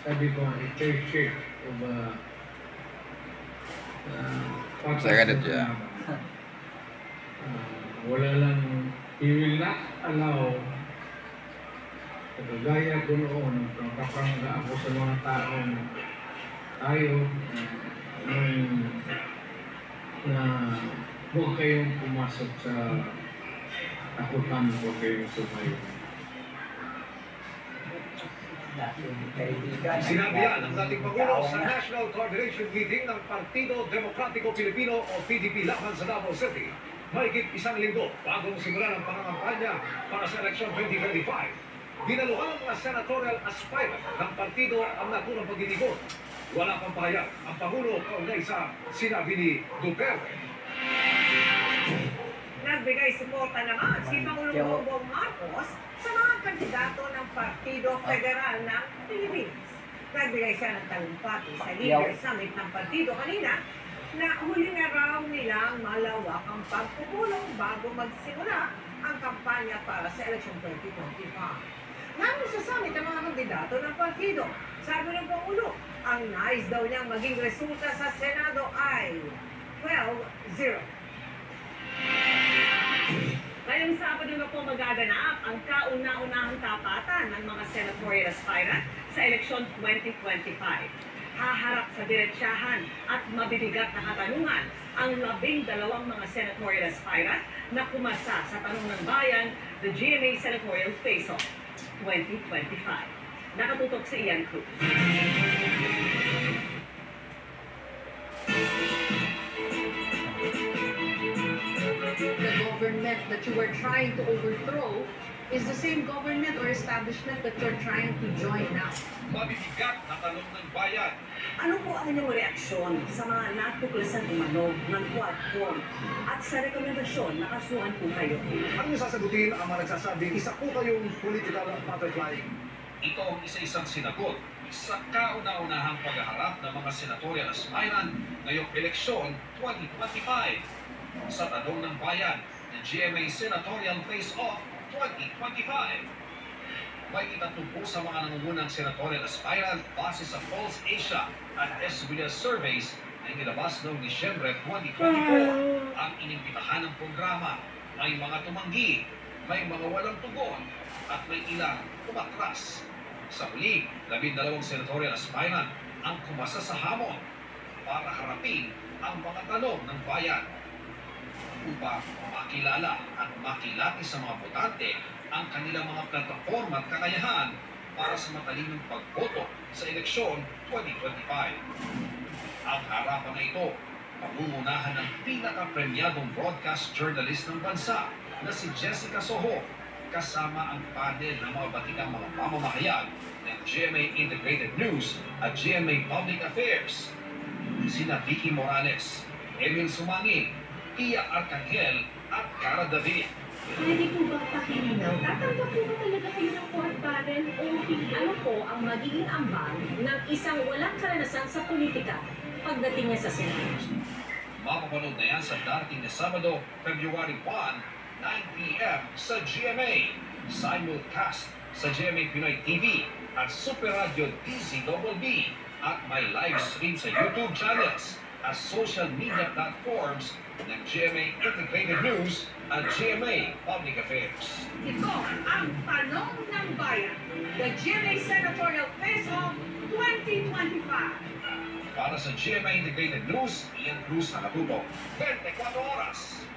sabi ko, i-check of Second, yeah. Wala lang, he will not allow kagaya ko noon, kapangga ako sa mga taong tayo na huwag kayong pumasok sa takutan, huwag kayong sumayo. Sinabi yan ng dating Pangulo sa National Coordination Meeting ng Partido Demokratiko Pilipino o PDP laban sa Davao City. Mahigit isang linggo bagong simula ng pangangampanya para sa eleksyon 2025. Dinaluhan ang mga senatorial aspirant ng partido ang naturang pagdidigon. Wala pang pahayag ang Pangulo kaugnay sa sinabi ni Duterte. Nagbigay suporta naman si Pangulong Bongbong Marcos sa mga kandidato ng Partido Federal ng Pilipinas. Nagbigay siya ng talumpati sa Leader Summit ng partido kanina na huli na raw nilang malawak ang pagpupulong bago magsimula ang kampanya para sa eleksyon 2025. Nang sa summit ang mga kandidato ng partido, sabi ng Pangulo, ang nais daw niyang maging resulta sa Senado ay 12-0. Ngayong Sabado na po magaganap ang kauna-unahang tapatan ng mga senatorial aspirant sa eleksyon 2025. Haharap sa diretsyahan at mabibigat na katanungan ang 12 mga senatorial aspirant na kumasa sa Tanong ng Bayan, the GMA Senatorial Face-Off 2025. Nakatutok si Ian Cruz. The government that you were trying to overthrow is the same government or establishment that you're trying to join now. Mabibigat na tanong ng bayan. Ano po ang inyong reaksyon sa mga natuklasan umano ng Quadcom at sa rekomendasyon na kasuhan po kayo? Ano sasagutin ang mga nagsasabing isa po kayong political butterfly? Ito ang isa-isang sinagot sa kauna-unahang paghaharap ng mga senatorial aspirant ngayong eleksyon 2025 sa Tanong ng Bayan ng GMA Senatorial Face-Off 2025. May itatugpo sa mga nangungunang senatorial aspirant base sa Pulse Asia at SBS surveys na inilabas noong Disyembre 2024 ang inimbitahan ng programa. May mga tumanggi, may mga walang tugon, at may ilang tumatras. Sa huli, 12 senatorial aspirant ang kumasa sa hamon para harapin ang mga tanong ng bayan. Upang makilala at makilati sa mga botante ang kanilang mga plataforma at kakayahan para sa matalinong pagboto sa eleksyon 2025. Ang harapan na ito, pamumunahan ng pinaka-premyadong broadcast journalist ng bansa na si Jessica Soho, kasama ang panel ng mga batikang mga mamamahayag ng GMA Integrated News at GMA Public Affairs. Sina Vicky Morales, Emil Sumangin, Pia Arcangel at Cara David. Pwede po bang pakilinaw? Tatanggap po ba talaga kayo ng court panel o ano po ang magiging ambag ng isang walang karanasan sa politika pagdating niya sa Senado? Mapapanood na yan sa darating na Sabado, February 1, 9 p.m. sa GMA. Simulcast sa GMA Pinoy TV at Super Radio DZBB at may live stream sa YouTube channels at social media platforms ng GMA Integrated News at GMA Public Affairs. Ito ang Tanong ng Bayan, the GMA Senatorial Face-Off 2025. Para sa GMA Integrated News, Ian Cruz, nakatutok 24 oras.